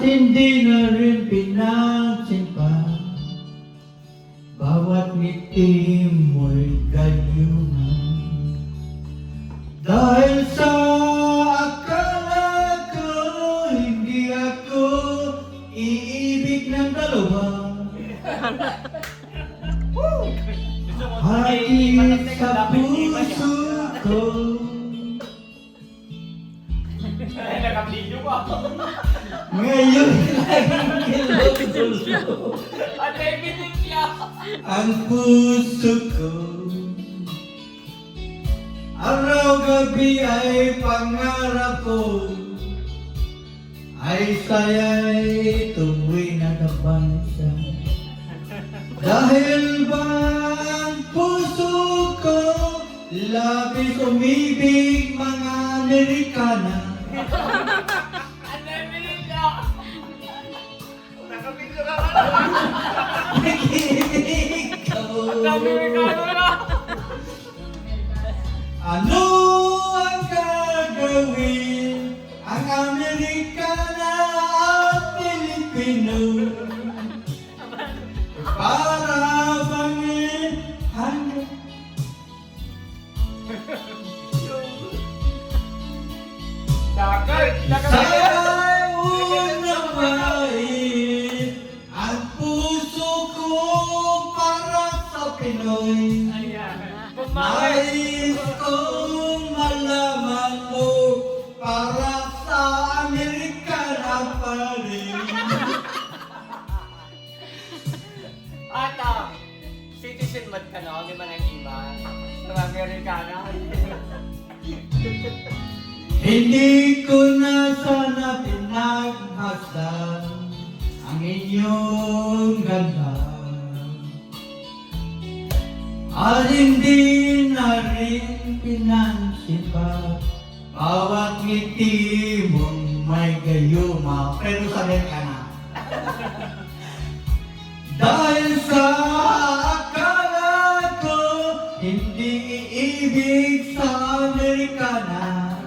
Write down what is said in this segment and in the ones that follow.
hindi na rin pinansin pa. Bawat ngiti mo'y gayungan. Dahil sa akala ko, hindi ako iibig ng dalawa. Hati sa puso ko. Ay, nakabidyo ko. Ngayon lang kinukulo At ay binigya. ang puso ko. Araw-gabi ay pangarap ko, ay saya'y tuwing nagabang siya. Dahil ba ang puso ko labis umibig mga Amerikana. At ay binigya. Nakabidyo ka ka. Nakikinig ko. At Amerikano na. Ano ang gagawin ang Amerikana at Pilipino para bangin hanggang sa unawain ang puso ko para sa Pinoy. Nais kong malaman mo para sa Amerikana pa rin. At citizen mad ka no? Di ba nang iba? Sa Amerikana? Hindi ko na sana pinagmasdan ang inyong ganda. At hindi na rin pinansin pa bawat ngiti mong may gayuma. Pero sa Amerikana. Dahil sa akala ko hindi iibig sa Amerikana.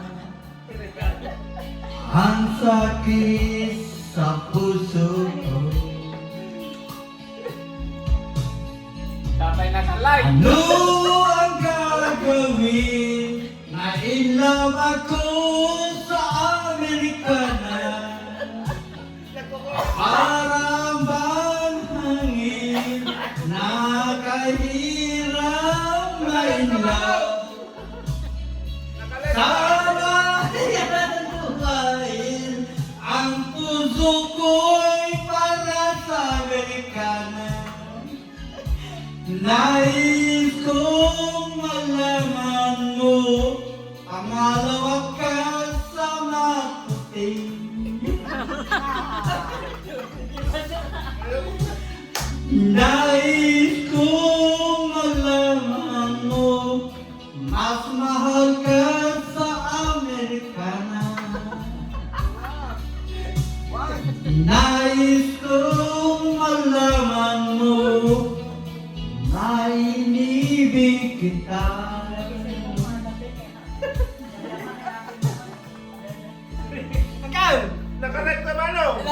Ang sakit sa puso ko. Dapat nasa live. Ano ang gagawin na in love ako sa Amerikana? Parang bang hangin na kahirap na in love. Sama yan buhayin ang puso ko'y para sa Amerikana. Nais kong malaman mo, pangalawa ka sa maputing. Nais kong malaman mo, mas mahal ka sa Amerikana. Nais kong malaman mo, na inibig kita.